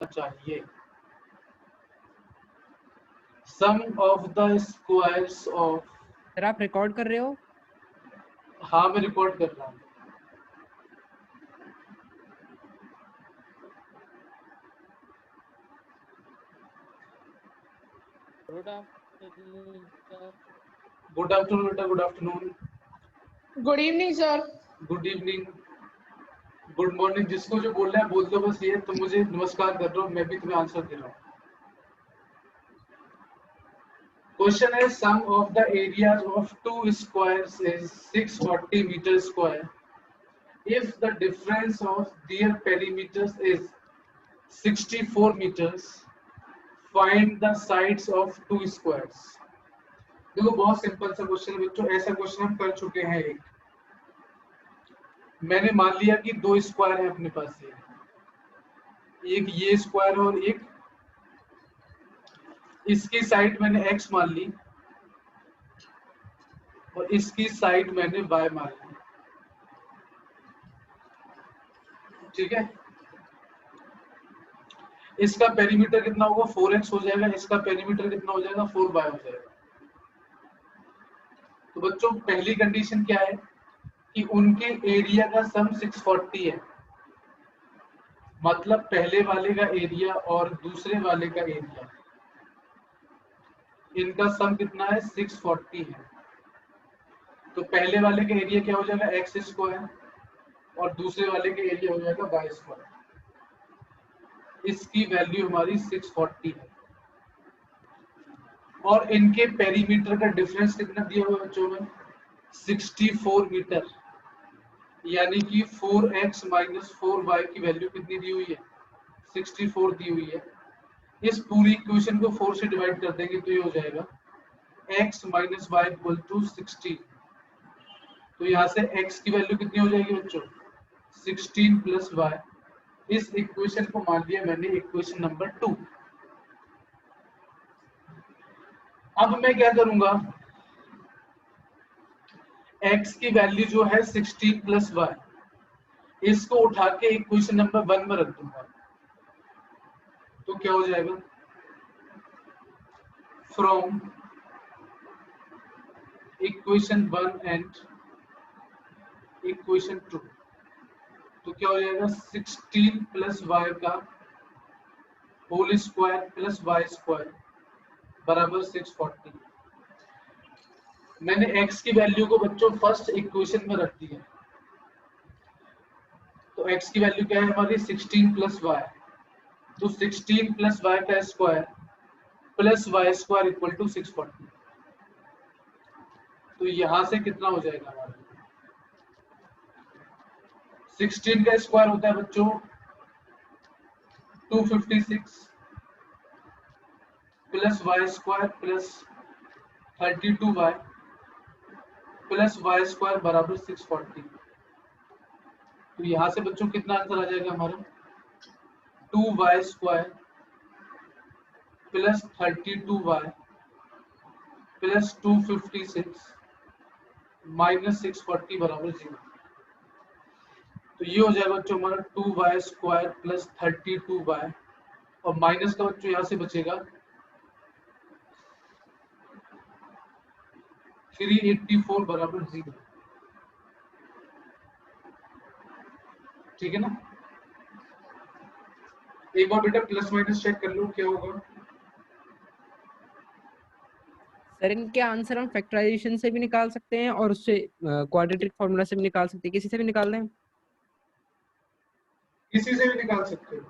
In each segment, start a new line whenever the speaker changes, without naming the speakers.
चाहिए। Sum of the squares of,
sir आप record कर रहे हो?
हाँ मैं रिकॉर्ड कर रहा हूँ।
Good afternoon sir.
Good afternoon बेटा, good afternoon.
Good evening sir.
Good evening, good morning, जिसको जो बोलना है बोल दो बस। ये तुम मुझे नमस्कार कर रहे हो, मैं भी तुम्हें आंसर दे रहा हूँ। क्वेश्चन है sum of the areas of two squares is 640 metre square if the difference of their perimeters is 64 meters, find the sides of two squares। देखो बहुत सिंपल सा क्वेश्चन है बच्चों, ऐसा क्वेश्चन हम कर चुके हैं एक। मैंने मान लिया कि दो स्क्वायर है अपने पास, एक ये स्क्वायर और एक इसकी साइड मैंने x मान ली और इसकी साइड मैंने y मान ली, ठीक है। इसका पेरीमीटर कितना होगा 4x हो जाएगा, इसका पेरीमीटर कितना हो जाएगा 4y हो जाएगा। तो बच्चों पहली कंडीशन क्या है कि उनके एरिया का सम 640 है, मतलब पहले वाले का एरिया और दूसरे वाले का एरिया, इनका सम कितना है 640 है। तो पहले वाले का एरिया क्या हो जाएगा एक्स स्क्वायर और दूसरे वाले का एरिया हो जाएगा वाई स्क्वायर। इसकी वैल्यू हमारी 640 है और इनके पेरीमीटर का डिफरेंस कितना दिया हुआ है बच्चों में 64 मीटर, यानी कि 4x माइनस 4y की वैल्यू कितनी दी हुई है 64 दी हुई है। इस पूरी इक्वेशन को 4 से डिवाइड कर देंगे तो ये हो जाएगा x minus y equal to 16। तो यहाँ से x की वैल्यू कितनी हो जाएगी बच्चों 16 प्लस y। इस इक्वेशन को मान लिया मैंने इक्वेशन नंबर 2। अब मैं क्या करूंगा, x की वैल्यू जो है 16 प्लस y, इसको उठा के इक्वेशन नंबर 1 में रख दूंगा। तो क्या हो जाएगा फ्रॉम इक्वेशन 1 एंड इक्वेशन 2, तो क्या हो जाएगा 16 प्लस वाई का whole square plus y square बराबर 640। मैंने x की वैल्यू को बच्चों फर्स्ट इक्वेशन में रख दिया, तो x की वैल्यू क्या है हमारी 16 प्लस वाई, तो 16 प्लस वाई का square plus y square equal to 640। तो यहां से कितना हो जाएगा हमारा 16 का स्क्वायर होता है बच्चों 256 plus y square plus 32y plus y square बराबर 640। तो यहां से बच्चों कितना आंसर आ जाएगा हमारा 2y square plus 32y plus 256 minus 640 बराबर 0। तो ये हो जाएगा बच्चों हमारा 2y स्क्वायर प्लस 32y और माइनस का बच्चों यहां से बचेगा 384 बराबर 0, ठीक है ना। एक बार बेटा प्लस माइनस चेक कर लो क्या होगा।
सर इनके आंसर हम फैक्टराइजेशन से भी निकाल सकते हैं और उससे क्वाड्रेटिक फार्मूला से भी निकाल सकते हैं, किसी से भी निकाल दें।
किसी से भी निकाल सकते हो,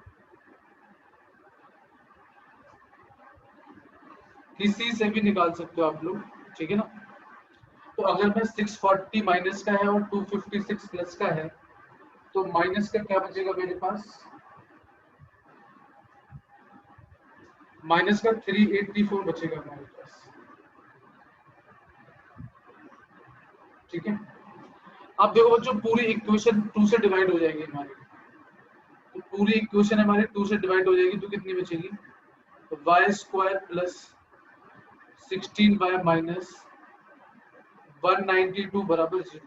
किसी से भी निकाल सकते हो आप लोग, ठीक है ना। तो अगर मैं 640 माइनस का है और 256 प्लस का है तो माइनस का क्या बचेगा मेरे पास, माइनस का 384 बचेगा हमारे पास, ठीक है। अब देखो बच्चों पूरी इक्वेशन 2 से डिवाइड हो जाएगी हमारी, तो पूरी इक्वेशन हमारी 2 से डिवाइड हो जाएगी तो कितनी बचेगी, तो Y square plus 16y minus 192 बराबर 0,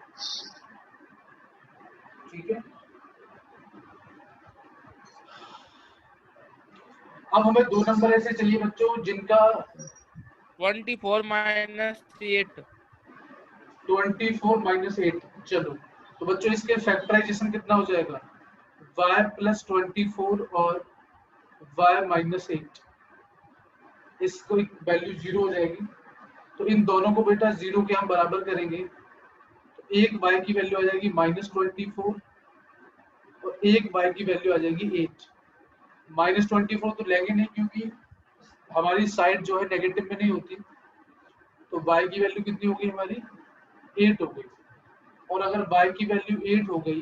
ठीक है। अब हमें 2 नंबर ऐसे चाहिए बच्चों जिनका
24 माइनस 8।
24 माइनस 8। चलो तो बच्चों इसके फैक्टराइजेशन कितना हो जाएगा, y प्लस 24 और y माइनस 8, इसको वैल्यू 0 हो जाएगी। तो इन दोनों को बेटा 0 के हम बराबर करेंगे तो एक y की वैल्यू आ जाएगी -24 और एक y की वैल्यू आ जाएगी 8। -24 तो लेंगे नहीं क्योंकि हमारी साइड जो है नेगेटिव में नहीं होती, तो y की वैल्यू कितनी हो गई हमारी 8 हो गई। और अगर y की वैल्यू 8 हो गई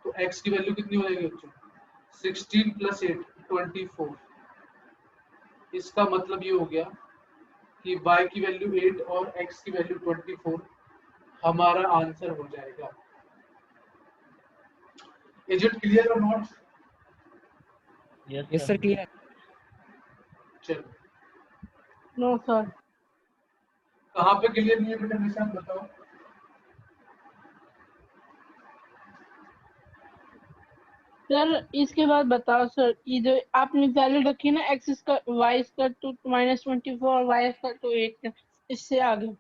तो x की वैल्यू कितनी हो जाएगी बच्चों, 16 प्लस 8 24। इसका मतलब ये हो गया कि y की वैल्यू 8 और x की वैल्यू 24 हमारा आंसर हो जाएगा। इज इट क्लियर और नॉट?
Yes sir clear.
चलो
No, sir.
कहाँ पे क्लियर नहीं है बेटा निशान बताओ।
सर इसके बाद बताओ सर, ये जो आपने वैल्यू रखी ना x का y का टू -24 और y का टू 8, इससे आगे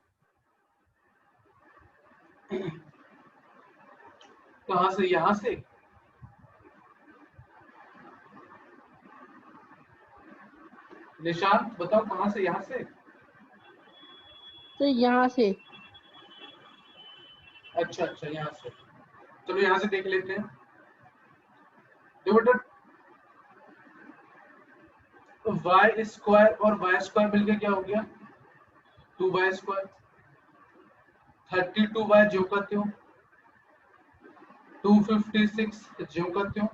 कहाँ से, यहाँ से? निशांत बताओ कहाँ से, यहाँ से?
तो यहाँ से
अच्छा अच्छा यहाँ से। चलो यहाँ से देख लेते हैं। देखो बेटा y स्क्वायर और y स्क्वायर मिलकर क्या हो गया 2y स्क्वायर, 32y जो करते हो 256 जो करते हो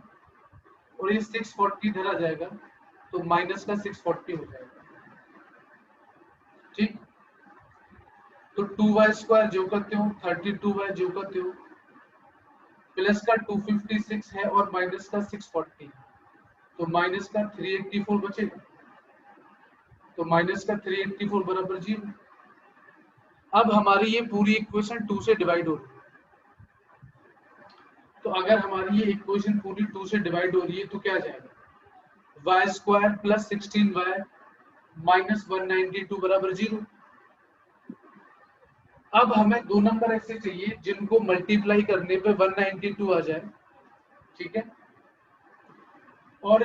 और ये 640 इधर आ जाएगा तो माइनस का 640 हो जाएगा। ठीक, तो 2y स्क्वायर जो करते हो 32y जो करते हो प्लस का 256 है और माइनस का 640, तो माइनस का 384 बचेगा। तो माइनस का 384 बराबर 0। अब हमारी ये पूरी इक्वेशन 2 से डिवाइड हो रही है, तो अगर हमारी ये इक्वेशन पूरी 2 से डिवाइड हो रही है तो क्या आ जाएगा, y square plus 16y minus 192 बराबर 0। अब हमें 2 नंबर ऐसे चाहिए जिनको मल्टीप्लाई करने पे 192 आ जाए, ठीक है, और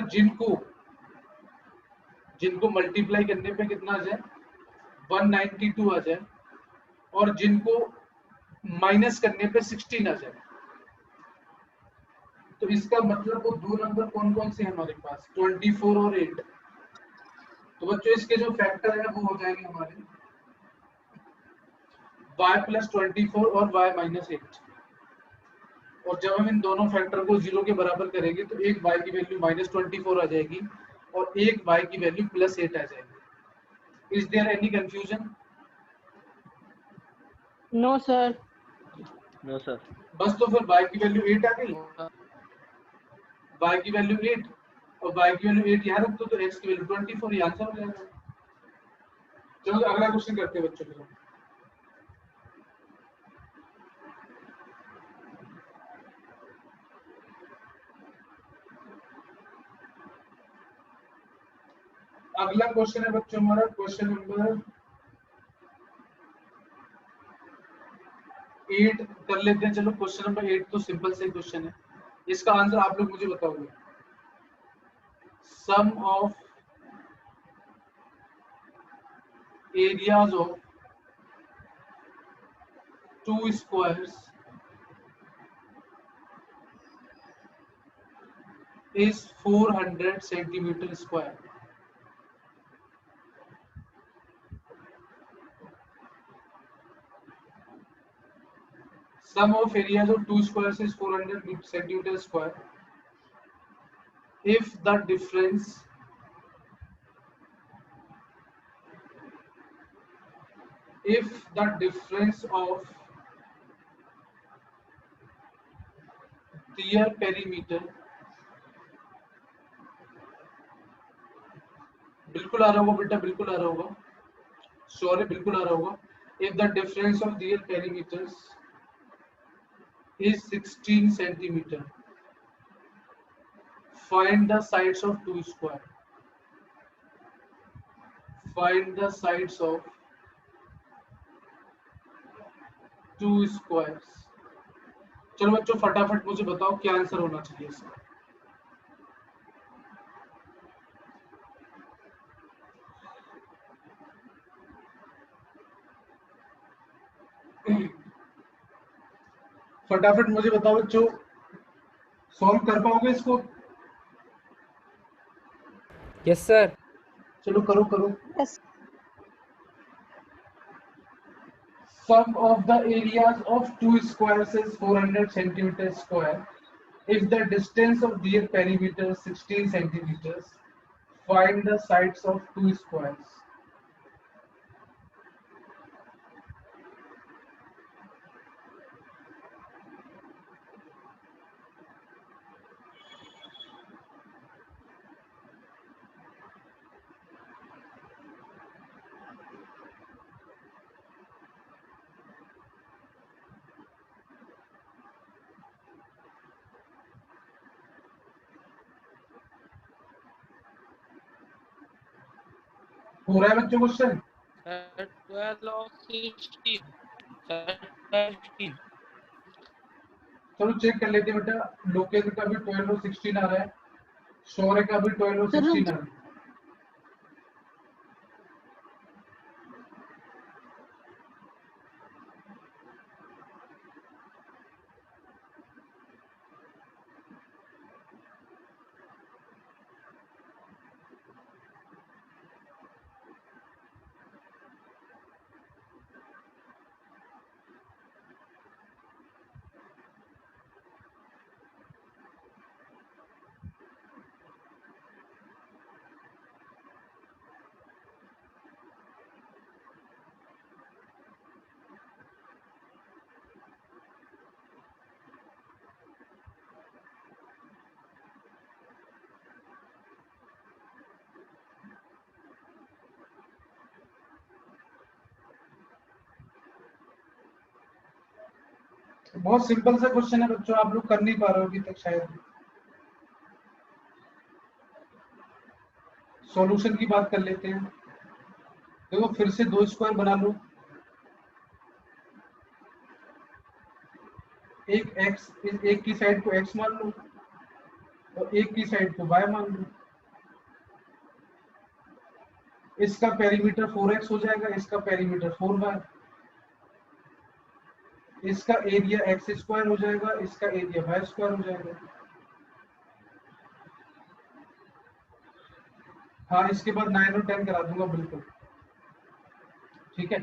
जिनको मल्टीप्लाई करने पे कितना आ जाए 192 आ जाए, और जिनको माइनस करने पे 16 आ जाए। तो इसका मतलब वो 2 नंबर कौन कौन से हैं हमारे पास, 24 और 8। तो बच्चों इसके जो फैक्टर है वो हो जाएंगे हमारे y प्लस 24 और y माइनस 8। और जब हम इन दोनों फैक्टर को 0 के बराबर करेंगे तो एक y की वैल्यू -24 आ जाएगी और एक y की वैल्यू +8 आ जाएगी। Is there any confusion?
No sir.
No sir.
बस तो फिर y की वैल्यू 8 आ गई, y की वैल्यू 8 और y की वैल्यू 8 यहाँ रख दो तो x की वैल्यू 24, ये आंसर हो जाएगा। चलो अगला क्वेश्चन करते हैं बच्चों के। अगला क्वेश्चन है बच्चों हमारा क्वेश्चन नंबर 8 कर लेते हैं। चलो क्वेश्चन नंबर 8 तो सिंपल से क्वेश्चन है, इसका आंसर आप लोग मुझे बताओगे। Sum of areas of 2 squares is 400 centimetre square. Sum of areas of 2 squares is 400 centimeter square. If the difference of their perimeter, बिल्कुल आ रहा होगा बेटा, बिल्कुल आ रहा होगा, सॉरी बिल्कुल आ रहा होगा। If the difference of their perimeters is 16 centimeter, find the sides of 2 square. Find the sides of two squares. चलो बच्चों फटाफट मुझे बताओ क्या आंसर होना चाहिए इसका। फटाफट मुझे बताओ बच्चों, सॉल्व कर पाओगे इसको?
Yes sir.
चलो करो करो।
Yes.
Sum of the areas of two squares is 400 centimeters square. If the distance of their perimeter is 16 centimeters, find the sides of two squares. हो रहा है बच्चों क्वेश्चन?
Sir, 12 or 16. Sir, 16.
चलो check कर लेते हैं बेटा। लोकेश का भी 12 और 16 आ रहा है, शौर्य का भी 12 और
Sir,
16 आ रहा है। बहुत सिंपल सा क्वेश्चन है बच्चों, आप लोग कर नहीं पा रहे हो अभी तक शायद। सॉल्यूशन की बात कर लेते हैं। देखो फिर से दो स्क्वायर बना लो, एक की साइड को x मान लो और एक की साइड को y मान लो। इसका पेरीमीटर 4x हो जाएगा, इसका पेरीमीटर 4y। इसका एरिया एक्स स्क्वायर हो जाएगा, इसका एरिया वाई स्क्वायर हो जाएगा। हाँ इसके बाद 9 और 10 करा दूंगा बिल्कुल, ठीक है।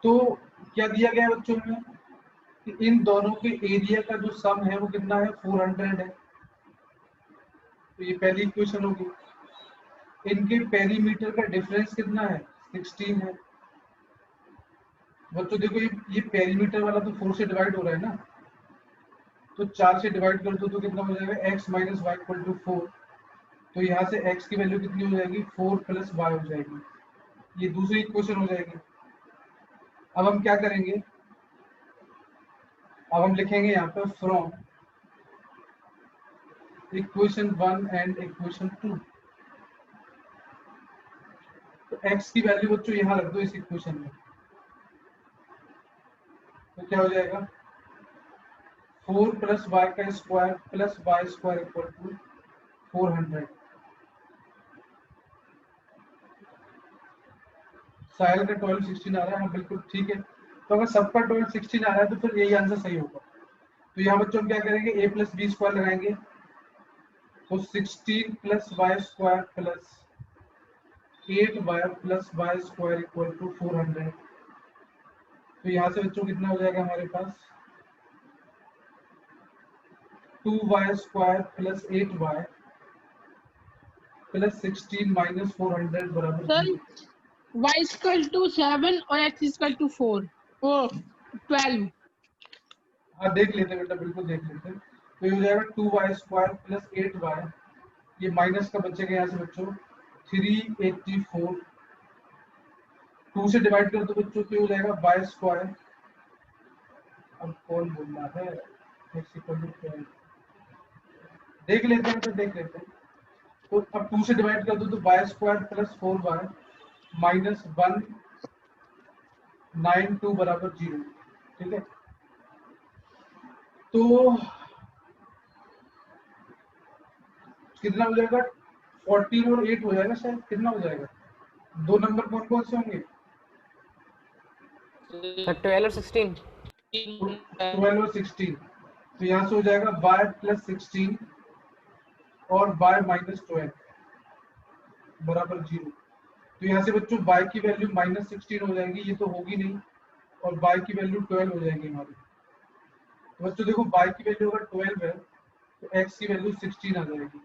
तो क्या दिया गया बच्चों में कि इन दोनों के एरिया का जो सम है वो कितना है, 400 है। तो ये पहली इक्वेशन होगी। इनके पेरीमीटर का डिफरेंस कितना है, 16 है। बच्चों देखो ये पेरीमीटर वाला तो 4 से डिवाइड हो रहा है ना, तो 4 से डिवाइड कर दो तो कितना हो जाएगा, x minus y equal to 4। तो यहाँ से x की वैल्यू कितनी हो जाएगी, 4 प्लस वाई हो जाएगी। ये दूसरी इक्वेशन हो जाएगी। अब हम क्या करेंगे, अब हम लिखेंगे यहाँ पर फ्रॉम इक्वेशन 1 एंड इक्वेशन 2। तो x की वैल्यू बच्चों यहाँ रख दो इस इक्वेशन में, तो क्या हो जाएगा, 4 प्लस वाई का square plus y square equal to 400। Sahil का 12 16 आ रहा है, हाँ बिल्कुल ठीक है। तो अगर सबका 12 16 आ रहा है तो फिर यही आंसर सही होगा। तो यहाँ बच्चों हम क्या करेंगे, a प्लस बी स्क्वायर लगाएंगे, तो 16 plus y square plus 8y plus y square equal to 400। तो यहाँ से बच्चों कितना हो जाएगा हमारे पास, 2y square plus 8y plus 16 minus 400 बराबर
Sir,
0।
y इक्वल टू 7 और x इक्वल टू 4 ओ 12।
हाँ देख लेते हैं बेटा, बिल्कुल देख लेते हैं। तो ये हो जाएगा 2y स्क्वायर प्लस 8y, ये माइनस का बचेगा यहाँ से बच्चों 384। 2 से डिवाइड कर दो बच्चों, तो हो जाएगा y स्क्वायर। अब कौन बोलना है, x इक्वल टू 12। देख लेते हैं तो देख लेते हैं। तो अब 2 से डिवाइड कर दो तो y square plus 4y minus 192 बराबर 0। ठीक है, तो कितना हो जाएगा? 14 और 8 हो जाएगा शायद। कितना हो जाएगा? दो नंबर कौन कौन से होंगे?
12 और 16।
12 और 16। तो यहाँ से हो जाएगा y प्लस 16 और y माइनस 12 बराबर 0। तो यहाँ से बच्चों y की वैल्यू माइनस 16 हो जाएगी, ये तो होगी नहीं, और y की वैल्यू 12 हो जाएगी हमारी। तो बच्चों देखो y की वैल्यू अगर 12 है तो x की वैल्यू 16 आ जाएगी।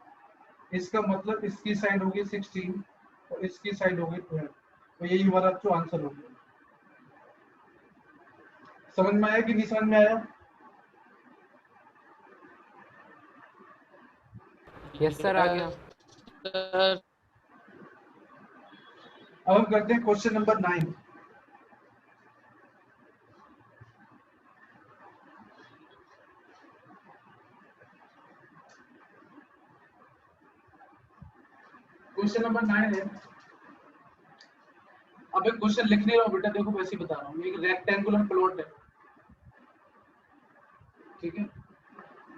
इसका मतलब इसकी साइड होगी 16 और इसकी साइड होगी 12। तो यही हमारा जो आंसर हो गया। समझ में आया कि नहीं समझ में आया?
यस सर, आ गया।
सर
अब हम करते हैं क्वेश्चन नंबर 9। क्वेश्चन नंबर 9 है। अब एक क्वेश्चन लिख नहीं रहा हूं बेटा, देखो वैसे ही बता रहा हूँ। एक रेक्टेंगुलर प्लॉट है, ठीक है।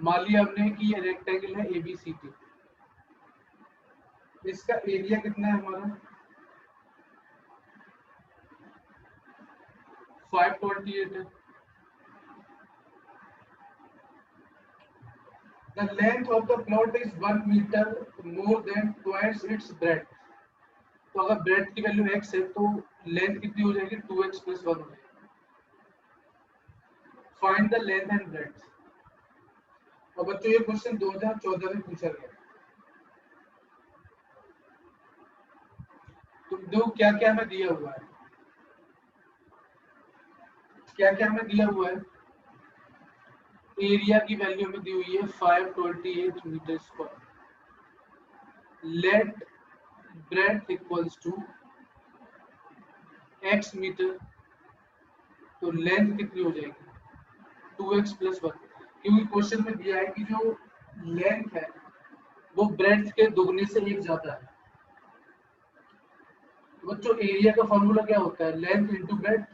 मान लिया हमने कि ये रेक्टेंगल है ABCD। इसका एरिया कितना है हमारा? 528 है। The length of the plot is 1 meter more than twice its breadth। तो अगर ब्रेथ की वैल्यू x है तो लेंथ कितनी हो जाएगी? 2x प्लस 1 हो जाएगी। Find the length and breadth. और बच्चों ये क्वेश्चन 2014 में पूछा गया। तो देखो क्या क्या हमें दिया हुआ है, क्या क्या हमें दिया हुआ है। एरिया की वैल्यू हमें दी हुई है 528 metre square. Let breadth equals to x metre, तो लेंथ कितनी हो जाएगी? 2x plus 1। क्योंकि क्वेश्चन में दिया है कि जो लेंथ है वो ब्रेथ के दुगने से एक ज्यादा है। बच्चों एरिया का फॉर्मूला क्या होता है? Length into breadth.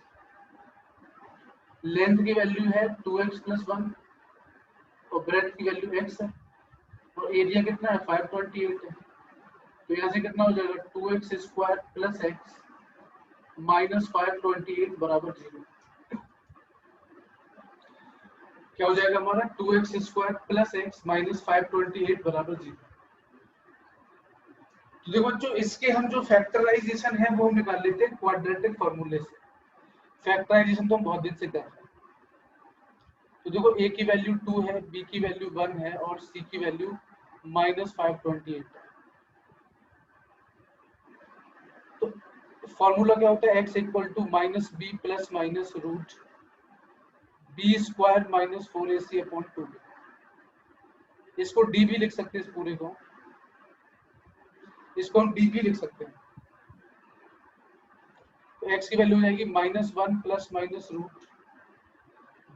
लेंथ की वैल्यू है 2x प्लस 1 और ब्रेथ की वैल्यू x है, और एरिया कितना है? 528 है। तो यहाँ से कितना हो जाएगा? 2x square plus x minus 528 बराबर 0। क्या हो जाएगा हमारा? 2x square plus x minus 528 बराबर 0। तो देखो बच्चों इसके हम जो फैक्टराइजेशन है वो निकाल लेते हैं क्वाड्रेटिक फॉर्मूले से। फैक्टराइजेशन तो हम बहुत दिन से कर रहे हैं। तो देखो a की वैल्यू 2 है, b की वैल्यू 1 है और c की वैल्यू माइनस 528 है। तो फॉर्मूला क्या होता है? x equal to minus b plus minus root b square minus 4ac upon 2। इसको डी भी लिख सकते हैं, इस पूरे को इसको हम डी भी लिख सकते हैं। तो x की वैल्यू हो जाएगी minus 1 plus minus root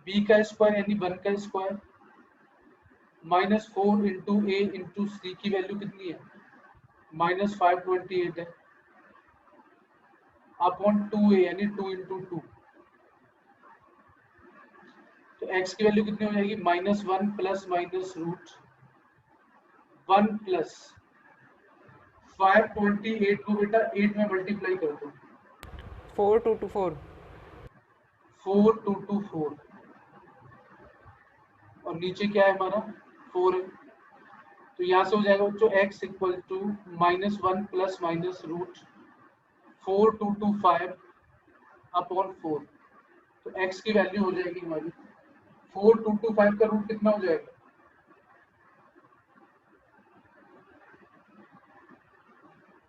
b का स्क्वायर यानी 1 का square minus 4 into a into c की वैल्यू कितनी है? माइनस 528 है अपॉन 2a यानी 2 इंटू 2। तो x की वैल्यू कितनी हो जाएगी? Minus 1 plus minus root 1 plus 528 को बेटा 8 में मल्टीप्लाई कर दो।
4224।
4224 और नीचे क्या है हमारा? 4 है। तो यहाँ से हो जाएगा बच्चों x equal to minus 1 plus minus root 4225 upon 4। तो x की वैल्यू हो जाएगी हमारी 4225 का रूट कितना हो जाएगा?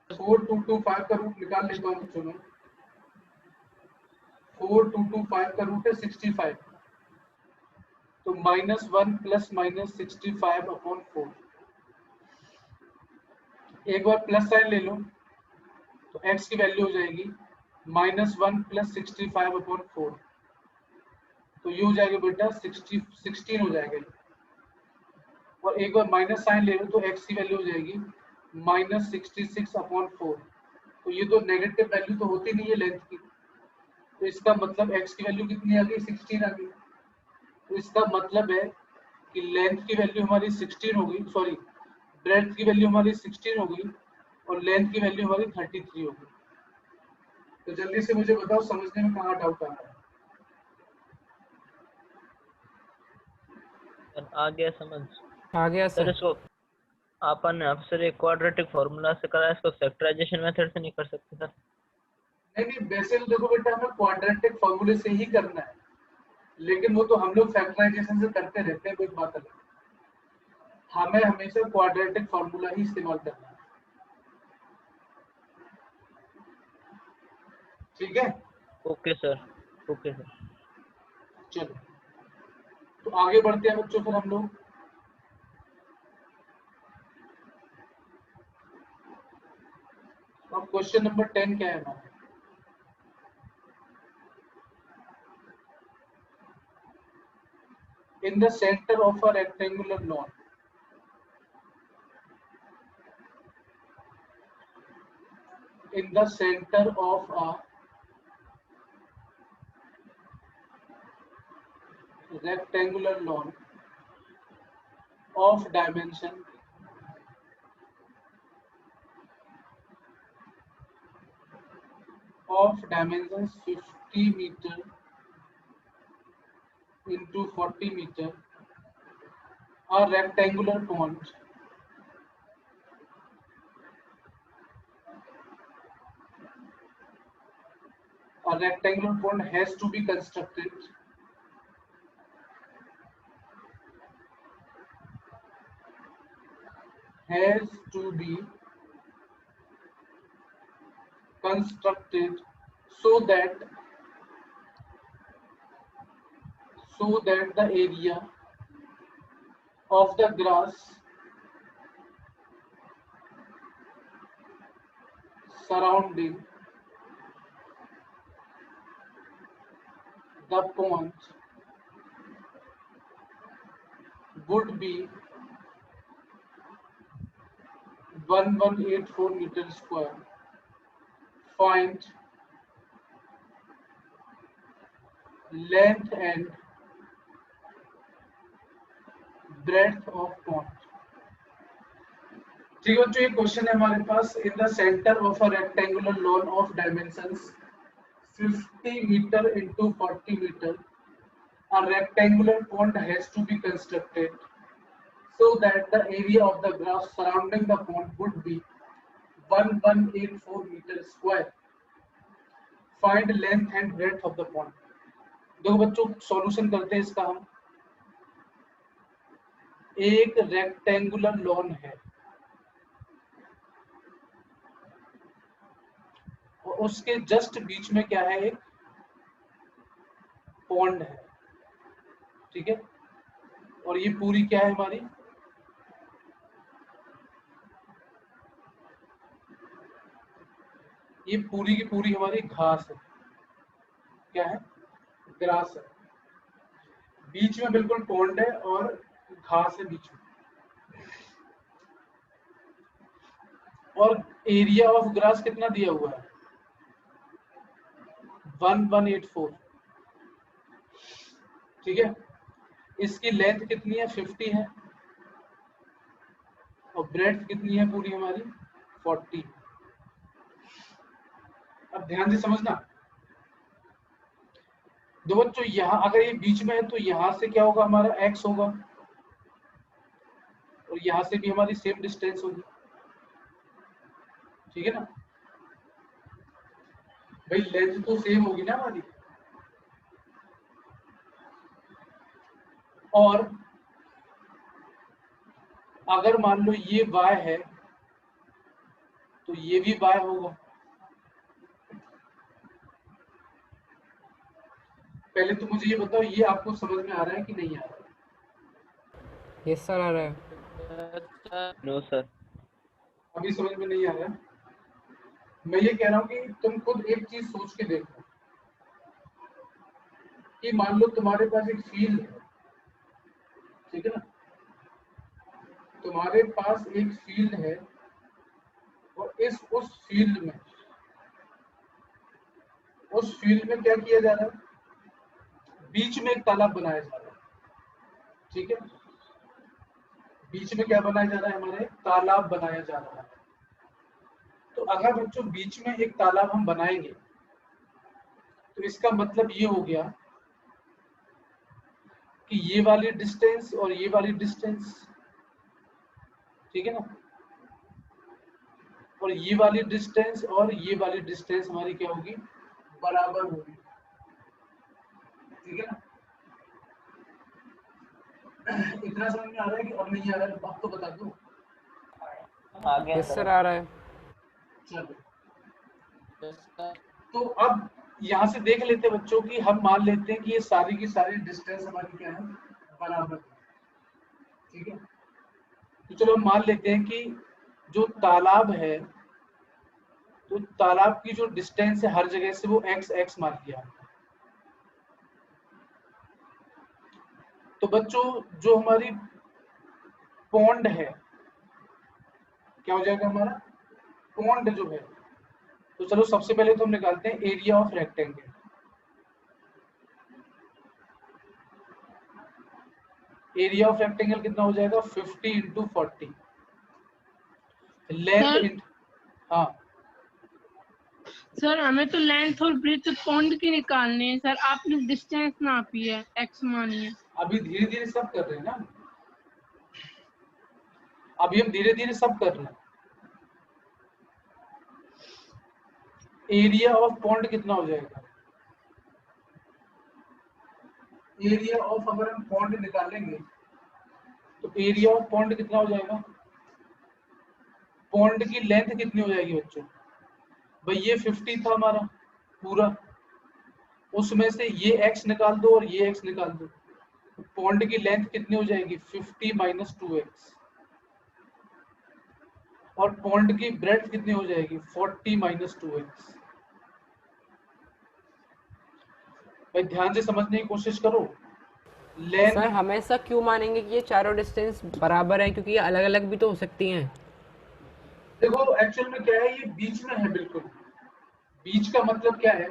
4225 का रूट निकाल लेता हूँ बच्चों में। 4225 का रूट है 65, तो माइनस 1 प्लस माइनस 65 अपॉन 4। एक बार प्लस साइन ले लो तो x की वैल्यू हो जाएगी माइनस 1 प्लस 65 अपॉन 4। तो ये हो जाएगा बेटा 16 हो जाएगा। और एक बार माइनस साइन ले लो तो x की वैल्यू हो जाएगी माइनस 66/4। तो ये तो नेगेटिव वैल्यू तो होती नहीं है लेंथ की, तो इसका मतलब x की वैल्यू कितनी आ गई, 16 आ गई। तो इसका मतलब है कि लेंथ की वैल्यू हमारी 16 हो गई, सॉरी ब्रेड्थ की वैल्यू हमारी 16 हो गई और लेंथ की वैल्यू हमारी 33 हो गई। तो जल्दी से मुझे बताओ समझने में कहाँ डाउट आ रहा है।
सर आ गया समझ।
आ गया
सर
सर।
इसको अपन ने अब सर एक क्वाड्रेटिक फॉर्मूला से करा, इसको फैक्टराइजेशन मेथड से नहीं कर सकते सर?
नहीं नहीं, वैसे तो देखो बेटा हमें क्वाड्रेटिक फॉर्मूले से ही करना है, लेकिन वो तो हम लोग फैक्टराइजेशन से करते रहते हैं, कोई बात अलग। हमें हमेशा क्वाड्रेटिक फॉर्मूला ही इस्तेमाल करना है, ठीक है।
Okay sir, okay sir.
चलो तो आगे बढ़ते हैं बच्चों, फिर हम लोग अब क्वेश्चन नंबर 10 क्या है हमारा। In the center of a rectangular lawn, in the center of a rectangular lawn of dimension 50 meter into 40 meter, a rectangular pond has to be constructed so that the area of the grass surrounding the pond would be 1184 meters square. Find length and breadth of pond. ठीक है बच्चों, ये question है हमारे पास। In the centre of a rectangular lawn of dimensions 50 meter into 40 meter, a rectangular pond has to be constructed so that the area of the grass surrounding the pond would be 1184 meters square. Find length and breadth of the pond. देखो बच्चों solution करते हैं इसका हम। एक rectangular lawn है और उसके जस्ट बीच में क्या है, एक पॉन्ड है, ठीक है। और ये पूरी क्या है हमारी, ये पूरी की पूरी हमारी घास है, क्या है, ग्रास है। बीच में बिल्कुल पॉन्ड है और घास है बीच में। और एरिया ऑफ ग्रास कितना दिया हुआ है, 1184, ठीक है। इसकी लेंथ कितनी है, 50 है, और ब्रेड्थ कितनी है पूरी हमारी, 40। अब ध्यान से समझना, दो बच्चों यहाँ अगर ये बीच में है तो यहाँ से क्या होगा, हमारा x होगा, और यहाँ से भी हमारी सेम डिस्टेंस होगी, ठीक है ना भाई, लेंथ तो सेम होगी ना हमारी। और अगर मान लो ये y है तो ये भी y होगा। पहले तो मुझे ये बताओ, ये आपको समझ में आ रहा है कि नहीं आ रहा है?
यस सर, आ रहा है।
No sir.
अभी समझ में नहीं आ रहा है। मैं ये कह रहा हूँ कि तुम खुद एक चीज सोच के देखो कि मान लो तुम्हारे पास एक फील्ड है, ठीक है ना, तुम्हारे पास एक फील्ड है और उस फील्ड में क्या किया जा रहा है, बीच में एक तालाब बनाया जा रहा है, ठीक है, बीच में क्या बनाया जा रहा है, हमारे तालाब बनाया जा रहा है। तो अगर बच्चों बीच में एक तालाब हम बनाएंगे तो इसका मतलब ये हो गया कि ये वाली डिस्टेंस और ये वाली डिस्टेंस, ठीक है ना, और ये वाली डिस्टेंस और ये वाली डिस्टेंस हमारी क्या होगी, बराबर होगी, ठीक है ना। इतना समझ में आ रहा है कि और नहीं आ रहा है, अब तो बता दो।
आगे
यस सर आ रहा है।
चलो, तो अब यहाँ से देख लेते हैं बच्चों की, हम मान लेते हैं कि ये सारी की सारी डिस्टेंस हमारी क्या है, बराबर है, ठीक है। तो चलो हम मान लेते हैं कि जो तालाब है, तो तालाब की जो डिस्टेंस है हर जगह से वो x मान लिया। तो बच्चों जो हमारी पॉन्ड है, क्या हो जाएगा हमारा पॉन्ड जो है, तो चलो सबसे पहले तो हम निकालते हैं area of rectangle. Area of rectangle कितना हो जाएगा, 50 इंटू 40, लेंथ, हाँ
सर हमें तो लेंथ और ब्रेथ पॉन्ड की निकालनी है सर, आपने डिस्टेंस नापी है, एक्स मानी है।
अभी धीरे धीरे सब कर रहे हैं ना, अभी हम धीरे धीरे सब कर रहे हैं। एरिया ऑफ पॉन्ड कितना हो जाएगा, एरिया ऑफ अगर हम पॉन्ड निकालेंगे तो एरिया ऑफ पॉन्ड कितना हो जाएगा, पॉन्ड की लेंथ कितनी हो जाएगी बच्चों, भाई ये 50 था हमारा पूरा, उसमें से ये x निकाल दो और ये x निकाल दो, पॉन्ड की लेंथ कितनी हो जाएगी 50 माइनस 2x, और पॉन्ड की ब्रेड्थ कितनी हो जाएगी 40 माइनस 2x। भाई ध्यान से समझने की कोशिश करो। लेंथ
सर हमेशा क्यों मानेंगे कि ये चारों डिस्टेंस बराबर है, क्योंकि ये अलग अलग भी तो हो सकती हैं।
देखो एक्चुअल में क्या है, ये बीच में है, बिल्कुल बीच का मतलब क्या है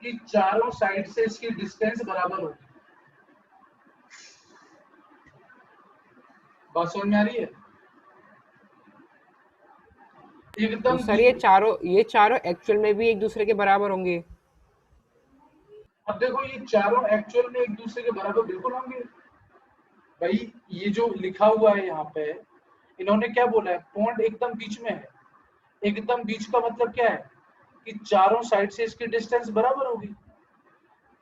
कि चारों साइड से इसकी डिस्टेंस बराबर होगी। बात समझ में आ रही है
तो
एकदम।
सर ये चारों एक्चुअल में भी एक दूसरे के बराबर होंगे।
अब देखो ये चारों एक्चुअल में एक दूसरे के बराबर बिल्कुल होंगे भाई, ये जो लिखा हुआ है यहाँ पे, इन्होंने क्या बोला है, पॉइंट एकदम बीच में है। एकदम बीच का मतलब क्या है कि चारों साइड से इसकी डिस्टेंस बराबर होगी,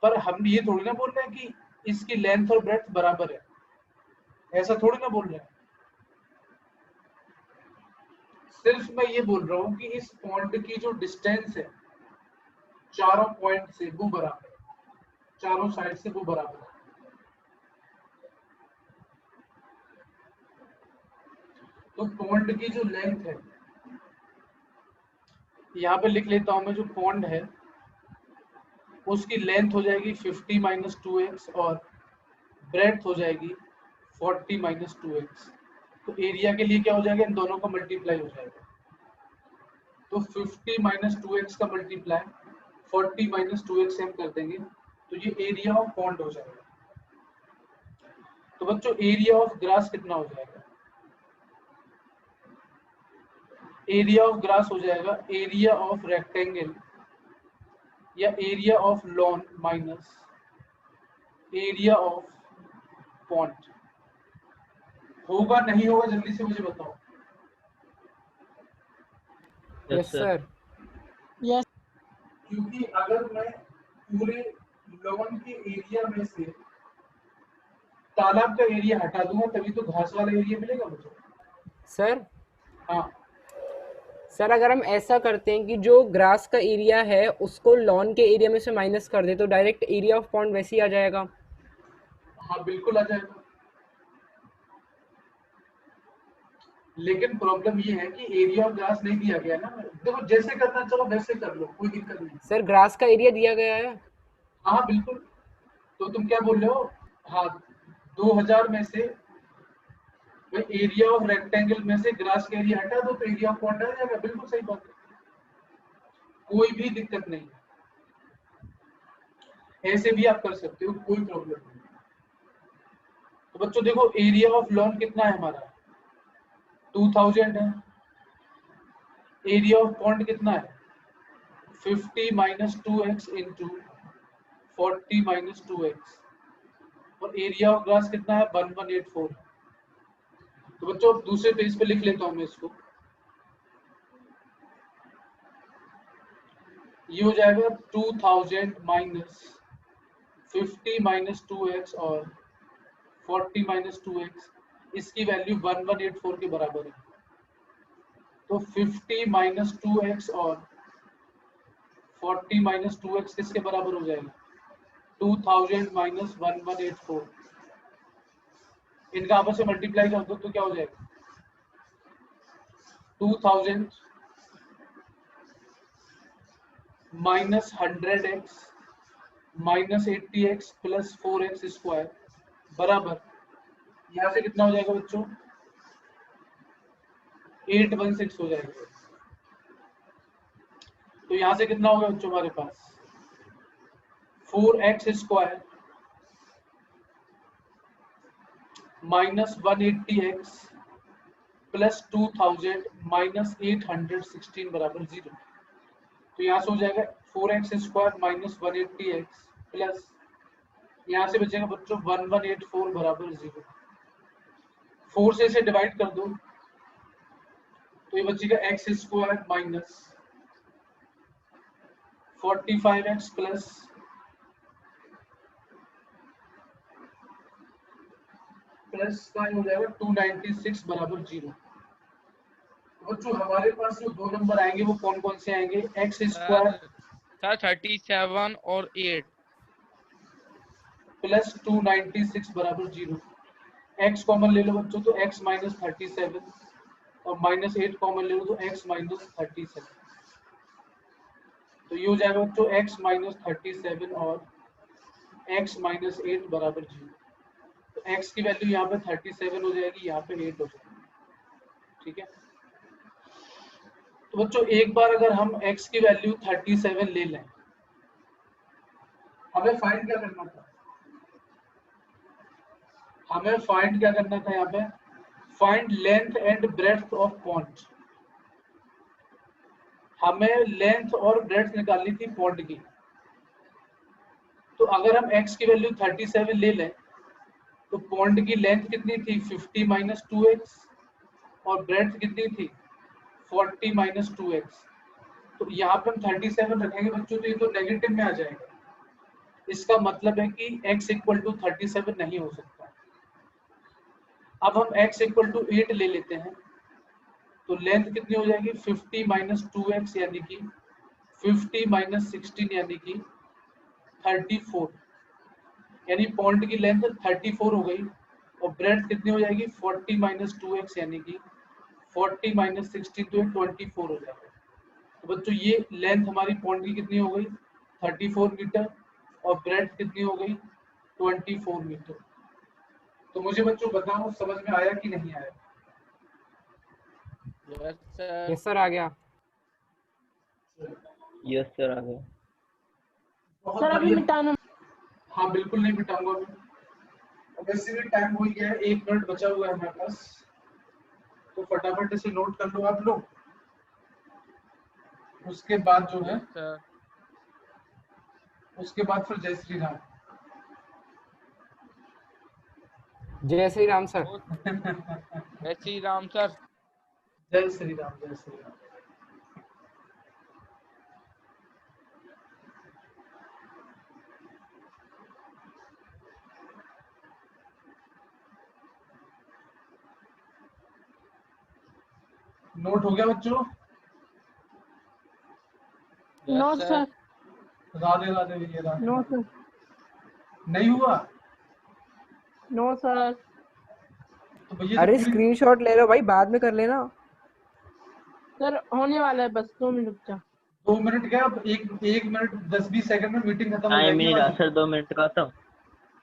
पर हम ये थोड़ी ना बोल रहे हैं कि इसकी लेंथ और ब्रेड्थ बराबर है, ऐसा थोड़ी ना बोल रहे हैं। सिर्फ मैं ये बोल रहा हूँ कि इस पॉइंट की जो डिस्टेंस है चारों पॉइंट से वो बराबर है, चारों साइड से वो बराबर है। तो पॉन्ड की जो लेंथ है, यहाँ पे लिख लेता हूं मैं, जो पॉन्ड है उसकी लेंथ हो जाएगी 50 माइनस 2x और ब्रेड्थ हो जाएगी 40 माइनस 2x। तो एरिया के लिए क्या हो जाएगा, इन दोनों का मल्टीप्लाई हो जाएगा। तो 50 माइनस 2x का मल्टीप्लाई 40 माइनस 2x से हम कर देंगे, तो ये एरिया ऑफ पॉन्ड हो जाएगा। तो बच्चों एरिया ऑफ ग्रास कितना हो जाएगा, एरिया ऑफ ग्रास हो जाएगा एरिया ऑफ रेक्टेंगल या area of lawn minus area of point. होगा नहीं होगा जल्दी से मुझे बताओ।
Yes sir.
यस
क्योंकि अगर मैं पूरे लॉन के एरिया में से तालाब का एरिया हटा दूंगा तभी तो घास वाला एरिया मिलेगा मुझे।
सर
हाँ
सर अगर हम ऐसा करते हैं कि जो ग्रास का एरिया है उसको लॉन के एरिया में से माइनस कर दे तो डायरेक्ट एरिया ऑफ पॉन्ड वैसे ही आ जाएगा।
हाँ बिल्कुल आ जाएगा, लेकिन प्रॉब्लम ये है कि एरिया ऑफ ग्रास नहीं दिया गया ना। देखो जैसे करना चलो वैसे कर लो, कोई दिक्कत नहीं।
सर ग्रास का एरिया दिया गया है।
हाँ बिल्कुल, तो तुम क्या बोल रहे हो, हाँ 2000 में से भाई एरिया ऑफ रेक्टेंगल में से ग्रास का एरिया हटा दो तो एरिया ऑफ पॉइंट आ जाएगा, बिल्कुल सही बात है, कोई भी दिक्कत नहीं, ऐसे भी आप कर सकते हो, कोई प्रॉब्लम नहीं। तो बच्चों देखो एरिया ऑफ लॉन कितना है हमारा 2000 है, एरिया ऑफ पॉइंट कितना है 50 minus 2x into 40 minus 2x, और एरिया ऑफ ग्रास कितना है 1184। तो बच्चों दूसरे पेज पे लिख लेता हूं मैं इसको, ये हो जाएगा 2000 माइनस 50 माइनस 2x और 40 माइनस 2x, इसकी वैल्यू 1184 के बराबर है। तो 50 माइनस 2x और 40 माइनस 2x किसके बराबर हो जाएगा 2000 माइनस 1184, इनका आपस में मल्टीप्लाई कर दो तो क्या हो जाएगा 2000 minus 100x minus 80x plus 4x square बराबर, यहाँ से कितना हो जाएगा बच्चों 816 हो जाएगा। तो यहाँ से कितना होगा बच्चों हमारे पास 4x square minus 180x plus 2000 minus 816 बराबर 0। तो यहाँ से हो जाएगा 4x square minus 180x plus यहाँ से बचेगा बच्चों 1184 बराबर 0। 4 से इसे डिवाइड कर दो तो ये बचेगा x square minus 45x plus का हो जाएगा 296 बराबर 0। बच्चों हमारे पास जो दो नंबर आएंगे वो कौन कौन से आएंगे x स्क्वायर
सर 37 और 8
प्लस 296 बराबर 0। x कॉमन ले लो बच्चों तो x माइनस 37 और माइनस 8 कॉमन ले लो तो x माइनस 37। तो ये हो जाएगा बच्चों x माइनस 37 और x माइनस 8 बराबर 0। तो x की वैल्यू यहाँ पे 37 हो जाएगी, यहाँ पे 8 हो जाएगी, ठीक है। तो बच्चों एक बार अगर हम x की वैल्यू 37 ले लें, हमें फाइंड क्या करना था, हमें फाइंड क्या करना था यहाँ पे find length and breadth of point, हमें लेंथ और ब्रेड्थ निकालनी थी पॉइंट की। तो अगर हम x की वैल्यू 37 ले लें तो पॉइंट की लेंथ कितनी थी 50 माइनस 2x और ब्रेड्थ कितनी थी 40 माइनस 2x। तो यहाँ पे हम 37 रखेंगे बच्चों तो ये तो नेगेटिव में आ जाएगा, इसका मतलब है कि x इक्वल टू 37 नहीं हो सकता। अब हम x इक्वल टू 8 ले लेते हैं तो लेंथ कितनी हो जाएगी 50 माइनस 2x यानी कि 50 माइनस 16 यानी कि 34, यानी पॉइंट की लेंथ 34 हो गई और ब्रेड्थ कितनी हो जाएगी 40 माइनस 2x यानी कि 40 माइनस 16 तो 24 हो जाएगा। तो बच्चों ये लेंथ हमारी पॉइंट की कितनी हो गई 34 मीटर और ब्रेड्थ कितनी हो गई 24 मीटर। तो मुझे बच्चों बताओ समझ में आया कि नहीं आया?
यस सर आ गया।
यस सर आ गया।
बहुत
सर अभी
बढ़िया।
मिटाना
हाँ बिल्कुल नहीं मिटाऊंगा मैं, वैसे भी टाइम हो गया है, 1 मिनट बचा हुआ है हमारे पास, तो फटाफट इसे नोट कर लो आप लोग। उसके बाद जो है
सर
उसके बाद फिर जय श्री राम।
जय श्री राम सर।
जय श्री राम सर।
जय श्री राम, जय श्री राम। नोट हो गया बच्चों?
नो सर,
राधे राधे भैया, राधे
नो
राधे।
सर,
नहीं हुआ
नो सर।
तो भैया
अरे
से पूरी
स्क्रीनशॉट ले लो भाई, बाद में कर लेना।
सर होने वाला है, बस 2 मिनट का।
2 मिनट क्या, अब एक मिनट 10-20 सेकंड में मीटिंग खत्म हो
टाइम
जाएगी
ही नहीं रहा
हमारी।
सर 2 मिनट का तो।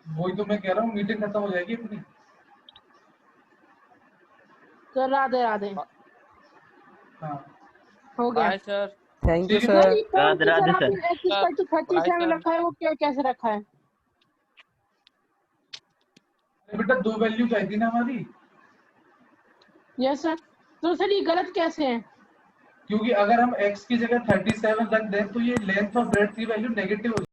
वही तो मैं कह रहा हूँ, मीटिंग खत्म हो जाएगी अपनी।
सर राधे राधे
हाँ
हो गया
बाय सर।
थैंक यू
ठीक है।
सर।
सर ये कौन
राधे
सा
राधे
सर
सर।
आपने x इक्वल टू 37
सर।
रखा है, वो क्या कैसे रखा है?
अरे बेटा 2 वैल्यू चाहिए थी ना हमारी,
यस सर। तो सर ये गलत कैसे है?
क्योंकि अगर हम x की जगह 37 रख दें तो ये लेंथ और ब्रेड्थ की वैल्यू नेगेटिव हो